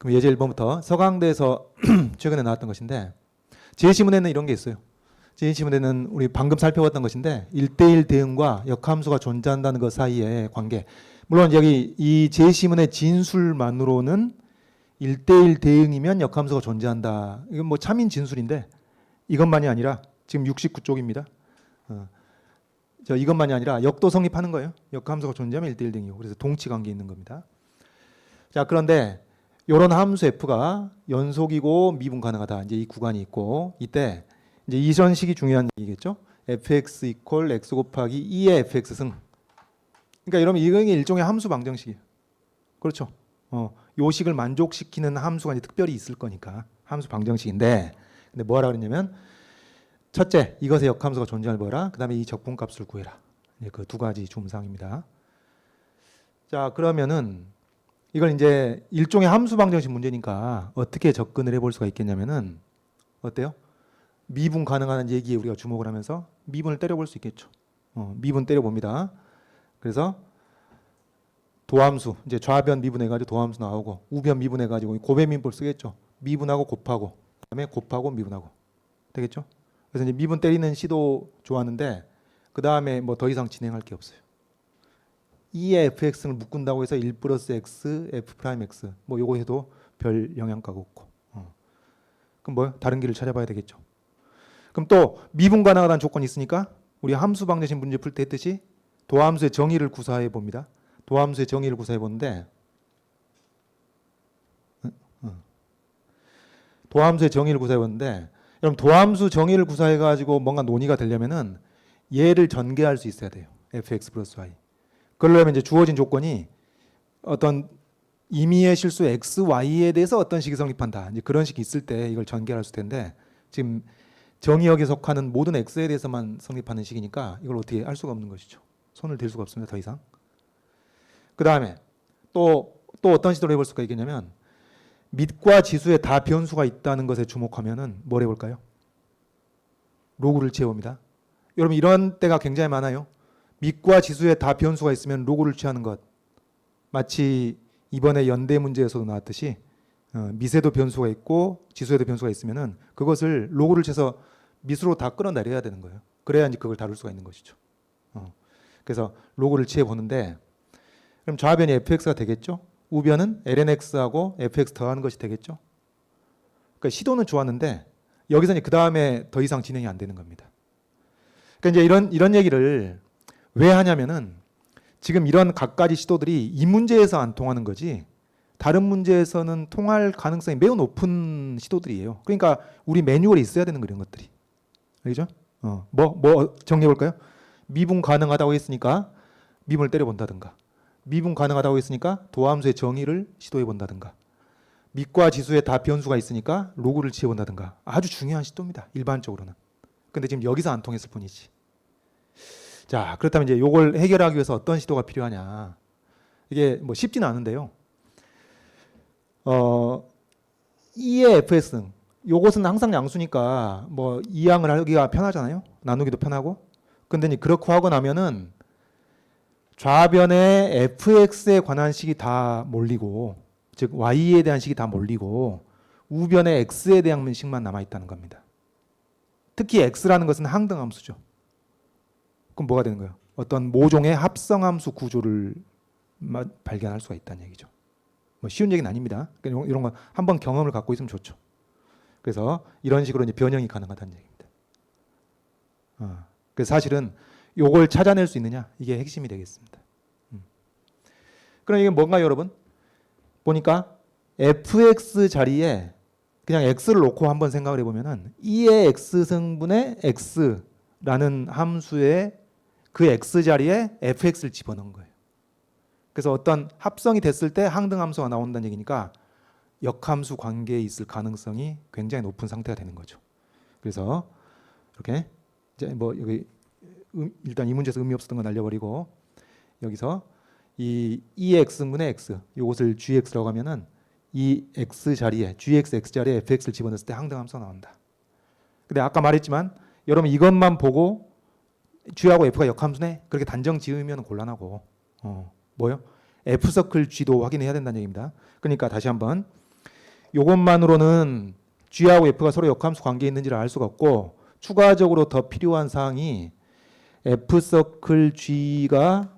그럼 예제 1번부터 서강대에서 최근에 나왔던 것인데 제1시문에는 이런 게 있어요. 제1시문에는 우리 방금 살펴봤던 것인데 1대1 대응과 역함수가 존재한다는 것 사이의 관계. 물론 여기 이 제1시문의 진술만으로는 1대1 대응이면 역함수가 존재한다. 이건 뭐 참인 진술인데 이것만이 아니라 지금 69쪽입니다. 이것만이 아니라 역도 성립하는 거예요. 역함수가 존재하면 1대1 대응이고 그래서 동치 관계에 있는 겁니다. 자, 그런데 이런 함수 f가 연속이고 미분 가능하다. 이제 이 구간이 있고 이때 이제 이전식이 중요한 얘기겠죠. fx 이퀄 x 곱하기 2의 fx 승. 그러니까 여러분 이건 일종의 함수 방정식이에요. 그렇죠. 요 식을 만족시키는 함수가 이제 특별히 있을 거니까 함수 방정식인데 근데 뭐라 그랬냐면 첫째 이것의 역함수가 존재할 뭐라 그다음에 이 적분값을 구해라. 그 두 가지 주문사항입니다. 자, 그러면은 이걸 이제 일종의 함수 방정식 문제니까 어떻게 접근을 해볼 수가 있겠냐면은 어때요? 미분 가능한 얘기에 우리가 주목을 하면서 미분을 때려볼 수 있겠죠. 미분 때려봅니다. 그래서 도함수 이제 좌변 미분해가지고 도함수 나오고 우변 미분해가지고 고배민법 쓰겠죠. 미분하고 곱하고 그다음에 곱하고 미분하고 되겠죠. 그래서 이제 미분 때리는 시도 좋았는데 그 다음에 뭐 더 이상 진행할 게 없어요. 2의 fx를 묶은다고 해서 1 플러스 x f 프라임 x 뭐 요거 해도 별 영향가가 없고 그럼 뭐 다른 길을 찾아봐야 되겠죠. 그럼 또 미분 가능하다는 조건이 있으니까 우리 함수 방정식 문제 풀 때 했듯이 도함수의 정의를 구사해 봅니다. 도함수의 정의를 구사해 보는데 도함수의 정의를 구사해 보는데 여러분 도함수 정의를 구사해 가지고 뭔가 논의가 되려면은 얘를 전개할 수 있어야 돼요. fx 플러스 y. 그러려면 이제 주어진 조건이 어떤 임의의 실수 x, y에 대해서 어떤 식이 성립한다. 이제 그런 식이 있을 때 이걸 전개할 수 텐데 지금 정의역에 속하는 모든 x에 대해서만 성립하는 식이니까 이걸 어떻게 할 수가 없는 것이죠. 손을 댈 수가 없습니다. 더 이상. 그 다음에 또 어떤 시도를 해볼 수가 있겠냐면 밑과 지수에 다 변수가 있다는 것에 주목하면은 뭘 해볼까요? 로그를 취해봅니다. 여러분 이런 때가 굉장히 많아요. 밑과 지수에 다 변수가 있으면 로그를 취하는 것. 마치 이번에 연대 문제에서도 나왔듯이 밑에도 변수가 있고 지수에도 변수가 있으면은 그것을 로그를 쳐서 밑으로 다 끌어내려야 되는 거예요. 그래야 이제 그걸 다룰 수가 있는 것이죠. 그래서 로그를 취해 보는데 그럼 좌변이 fx가 되겠죠? 우변은 lnx하고 fx 더하는 것이 되겠죠? 그러니까 시도는 좋았는데 여기서 이제 그 다음에 더 이상 진행이 안 되는 겁니다. 그러니까 이제 이런 얘기를 왜 하냐면은 지금 이런 갖가지 시도들이 이 문제에서 안 통하는 거지 다른 문제에서는 통할 가능성이 매우 높은 시도들이에요. 그러니까 우리 매뉴얼에 있어야 되는 거 이런 것들이. 알겠죠? 뭐 정리해 볼까요? 미분 가능하다고 했으니까 미분을 때려 본다든가. 미분 가능하다고 했으니까 도함수의 정의를 시도해 본다든가. 밑과 지수에 다 변수가 있으니까 로그를 취해 본다든가. 아주 중요한 시도입니다. 일반적으로는. 근데 지금 여기서 안 통했을 뿐이지. 자, 그렇다면 이제 이걸 해결하기 위해서 어떤 시도가 필요하냐? 이게 뭐 쉽지는 않은데요. 2의 fx는 요것은 항상 양수니까 뭐 이항을 하기가 편하잖아요. 나누기도 편하고. 근데 이제 그렇게 하고 나면은 좌변에 fx에 관한 식이 다 몰리고 즉 y에 대한 식이 다 몰리고 우변에 x에 대한 식만 남아 있다는 겁니다. 특히 x라는 것은 항등함수죠. 그럼 뭐가 되는 거예요? 어떤 모종의 합성함수 구조를 발견할 수가 있다는 얘기죠. 뭐 쉬운 얘기는 아닙니다. 이런 거 한번 경험을 갖고 있으면 좋죠. 그래서 이런 식으로 이제 변형이 가능하다는 얘기입니다. 그래서 사실은 요걸 찾아낼 수 있느냐 이게 핵심이 되겠습니다. 그럼 이게 뭔가요, 여러분? 보니까 fx 자리에 그냥 x를 놓고 한번 생각을 해보면은 2의 x승분의 x라는 함수의 그 x 자리에 fx를 집어넣은 거예요. 그래서 어떤 합성이 됐을 때 항등함수가 나온다는 얘기니까 역함수 관계에 있을 가능성이 굉장히 높은 상태가 되는 거죠. 그래서 이렇게 이제 뭐 여기 일단 이 문제에서 의미 없었던 건 날려버리고 여기서 이 2x분의 x 이것을 gx라고 하면은 이 x 자리에 gx x 자리에 fx를 집어넣었을 때 항등함수가 나온다. 근데 아까 말했지만 여러분 이것만 보고 g하고 f가 역함수네 그렇게 단정 지으면 곤란하고 뭐요? f서클 g도 확인해야 된다는 얘기입니다. 그러니까 다시 한번 요것만으로는 G하고 F가 서로 역함수 관계에 있는지를 알 수가 없고 추가적으로 더 필요한 사항이 F 서클 G가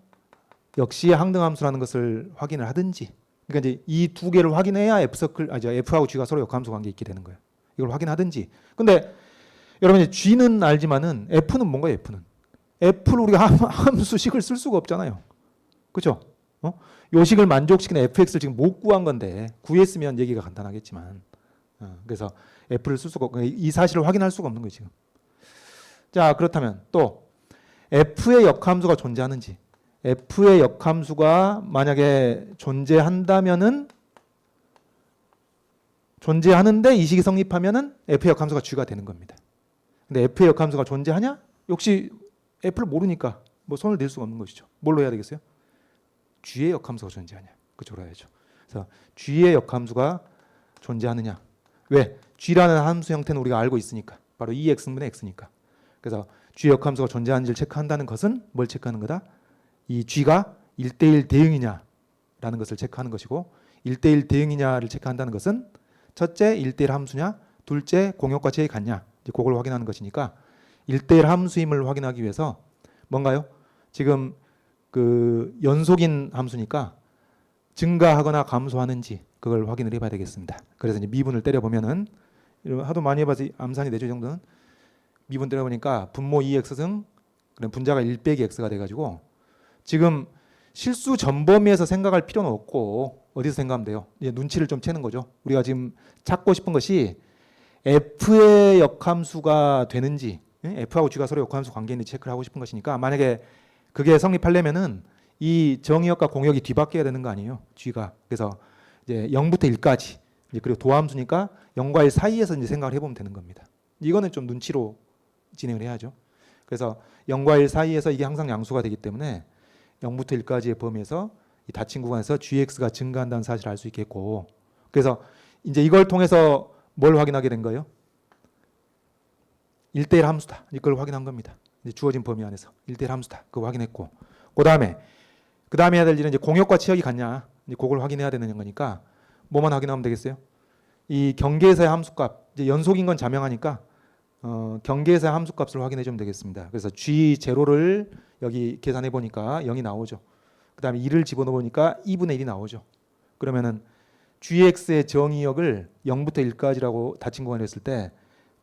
역시 항등함수라는 것을 확인을 하든지, 그러니까 이제 이 두 개를 확인해야 F하고 G가 서로 역함수 관계에 있게 되는 거예요. 이걸 확인하든지. 근데 여러분 이제 G는 알지만은 F는 뭔가요? F를 우리가 함수식을 쓸 수가 없잖아요. 그렇죠? 요 식을 만족시키는 fx를 지금 못 구한 건데 구했으면 얘기가 간단하겠지만 그래서 f를 쓸 수가 없고 이 사실을 확인할 수가 없는 거예요 지금. 자 그렇다면 또 f의 역함수가 존재하는지, f의 역함수가 만약에 존재한다면은 존재하는데 이 식이 성립하면은 f의 역함수가 g가 되는 겁니다. 근데 f의 역함수가 존재하냐? 역시 f를 모르니까 뭐 손을 댈 수가 없는 것이죠. 뭘로 해야 되겠어요? g의 역함수가 존재하냐? 그쪽으로 해야죠. 그래서 g의 역함수가 존재하느냐? 왜? g라는 함수 형태는 우리가 알고 있으니까. 바로 2x분의 x니까. 그래서 g의 역함수가 존재하는지를 체크한다는 것은 뭘 체크하는 거다? 이 g가 1대1 대응이냐라는 것을 체크하는 것이고 1대1 대응이냐를 체크한다는 것은 첫째 1대1 함수냐, 둘째 공역과 제이 같냐, 이제 그걸 확인하는 것이니까 1대1 함수임을 확인하기 위해서 뭔가요? 지금 그 연속인 함수니까 증가하거나 감소하는지 그걸 확인을 해봐야 되겠습니다. 그래서 이제 미분을 때려보면은 하도 많이 해봐서 암산이 되죠. 이 정도는 미분 때려보니까 분모 2x승 그럼 분자가 1 빼기 x가 돼가지고 지금 실수 전범위에서 생각할 필요는 없고 어디서 생각하면 돼요? 이제 눈치를 좀 채는 거죠. 우리가 지금 찾고 싶은 것이 f의 역함수가 되는지, f하고 g가 서로 역함수 관계에 있는지 체크를 하고 싶은 것이니까 만약에 그게 성립하려면은 이 정의역과 공역이 뒤바뀌어야 되는 거 아니에요? g가. 그래서 이제 0부터 1까지 그리고 도함수니까 0과 1 사이에서 이제 생각을 해보면 되는 겁니다. 이거는 좀 눈치로 진행을 해야죠. 그래서 0과 1 사이에서 이게 항상 양수가 되기 때문에 0부터 1까지의 범위에서 이 닫힌 구간에서 gx가 증가한다는 사실을 알 수 있겠고, 그래서 이제 이걸 통해서 뭘 확인하게 된 거예요? 1대1 함수다. 이걸 확인한 겁니다. 이제 주어진 범위 안에서 1대1 함수다. 그거 확인했고, 그 다음에 해야 될 일은 이제 공역과 치역이 같냐, 이제 그걸 확인해야 되는 거니까 뭐만 확인하면 되겠어요? 이 경계에서의 함수값, 이제 연속인 건 자명하니까 경계에서의 함수값을 확인해 주면 되겠습니다. 그래서 g0를 여기 계산해 보니까 0이 나오죠. 그 다음에 2를 집어넣어 보니까 2분의 1이 나오죠. 그러면은 gx의 정의역을 0부터 1까지라고 닫힌 구간에 했을 때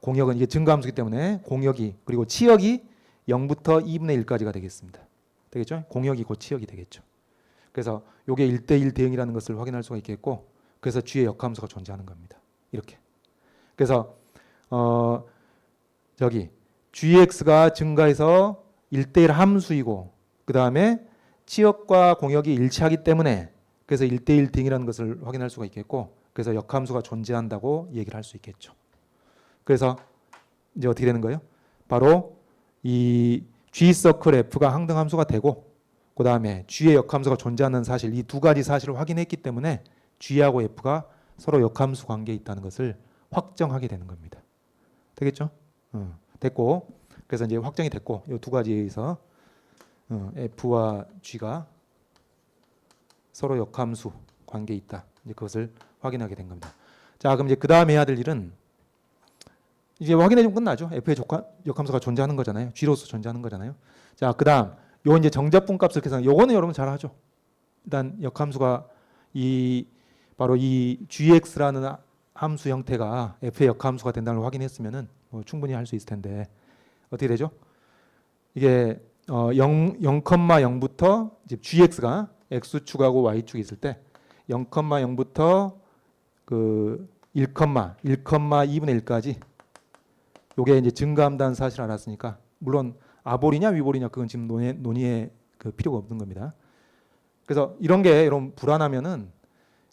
공역은 이게 증가함수이기 때문에 공역이 그리고 치역이 0부터 2분의 1까지가 되겠습니다. 되겠죠? 공역이 곧 치역이 되겠죠. 그래서 이게 1대1 대응이라는 것을 확인할 수가 있겠고, 그래서 g의 역함수가 존재하는 겁니다. 이렇게. 그래서 gx가 증가해서 1대1 함수이고 그 다음에 치역과 공역이 일치하기 때문에 그래서 1대1 대응이라는 것을 확인할 수가 있겠고, 그래서 역함수가 존재한다고 얘기를 할 수 있겠죠. 그래서 이제 어떻게 되는 거예요? 바로 이 G 서클 F가 항등함수가 되고 그 다음에 G의 역함수가 존재하는 사실, 이 두 가지 사실을 확인했기 때문에 G하고 F가 서로 역함수 관계에 있다는 것을 확정하게 되는 겁니다. 되겠죠? 됐고, 그래서 이제 확정이 됐고 이 두 가지에 의해서 F와 G가 서로 역함수 관계에 있다. 이제 그것을 확인하게 된 겁니다. 자, 그럼 이제 그 다음에 해야 될 일은 이제 확인해주면 끝나죠. F의 역함수가 존재하는 거잖아요. G로서 존재하는 거잖아요. 자, 그 다음 요 이제 정자분 값을 계산. 요거는 여러분 잘 하죠. 일단 역함수가 바로 이 gx라는 함수 형태가 f의 역함수가 된다는 걸 확인했으면은 뭐 충분히 할 수 있을 텐데 어떻게 되죠? 이게 0,0부터 gx가 x축하고 y축이 있을 때 0,0부터 그 1,2분의 1까지 요게 이제 증가한다는 사실을 알았으니까, 물론 아볼이냐 위볼이냐 그건 지금 논의에 그 필요가 없는 겁니다. 그래서 이런 게 여러분 불안하면은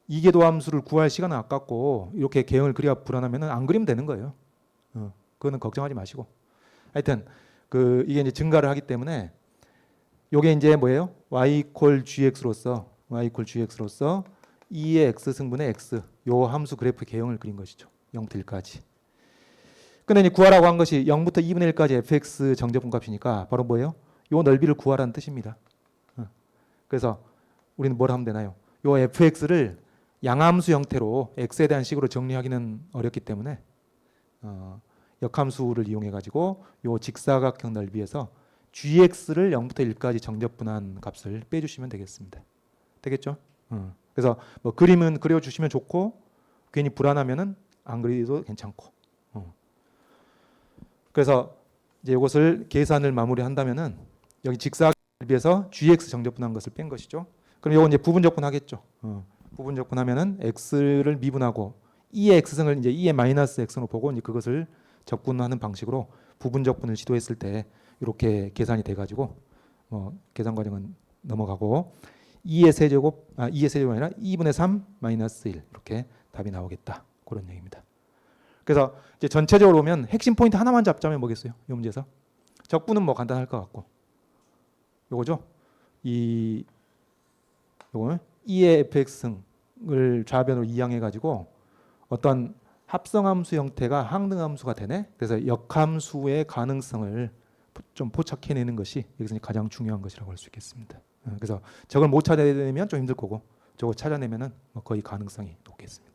이계도 함수를 구할 시간은 아깝고 이렇게 개형을 그려야 불안하면은 안 그리면 되는 거예요. 그거는 걱정하지 마시고. 하여튼 이게 이제 증가를 하기 때문에 요게 이제 뭐예요? y = gx로서 2의 x 승분의 x 요 함수 그래프 개형을 그린 것이죠. 0부터 1까지. 근데 이제 구하라고 한 것이 0부터 2분의 1까지 fx 정제분값이니까 바로 뭐예요? 요 넓이를 구하라는 뜻입니다. 그래서 우리는 뭘 하면 되나요? 요 fx를 양함수 형태로 x에 대한 식으로 정리하기는 어렵기 때문에 역함수를 이용해 가지고 요 직사각형 넓이에서 gx를 0부터 1까지 정접분한 값을 빼주시면 되겠습니다. 되겠죠? 그래서 뭐 그림은 그려주시면 좋고 괜히 불안하면은 안 그려도 괜찮고. 그래서 이제 이것을 계산을 마무리한다면은 여기 직사각형 넓이에서 gx 정접분한 것을 뺀 것이죠. 그럼 이건 이제 부분적분하겠죠. 부분적분하면은 x를 미분하고 2의 x승을 이제 2의 마이너스 x로 보고 이제 그것을 적분하는 방식으로 부분적분을 시도했을 때 이렇게 계산이 돼가지고 계산 과정은 넘어가고 2의 세제곱 2의 세제곱이 아니라 2분의 3 마이너스 1 이렇게 답이 나오겠다 그런 얘기입니다. 그래서 이제 전체적으로 보면 핵심 포인트 하나만 잡자면 뭐겠어요? 이 문제에서 적분은 뭐 간단할 것 같고 요거죠. 요거는 2의 fx승을 좌변으로 이항해 가지고 어떤 합성함수 형태가 항등함수가 되네. 그래서 역함수의 가능성을 좀 포착해내는 것이 여기서 가장 중요한 것이라고 할 수 있겠습니다. 그래서 저걸 못 찾아내면 좀 힘들 거고 저거 찾아내면은 거의 가능성이 높겠습니다.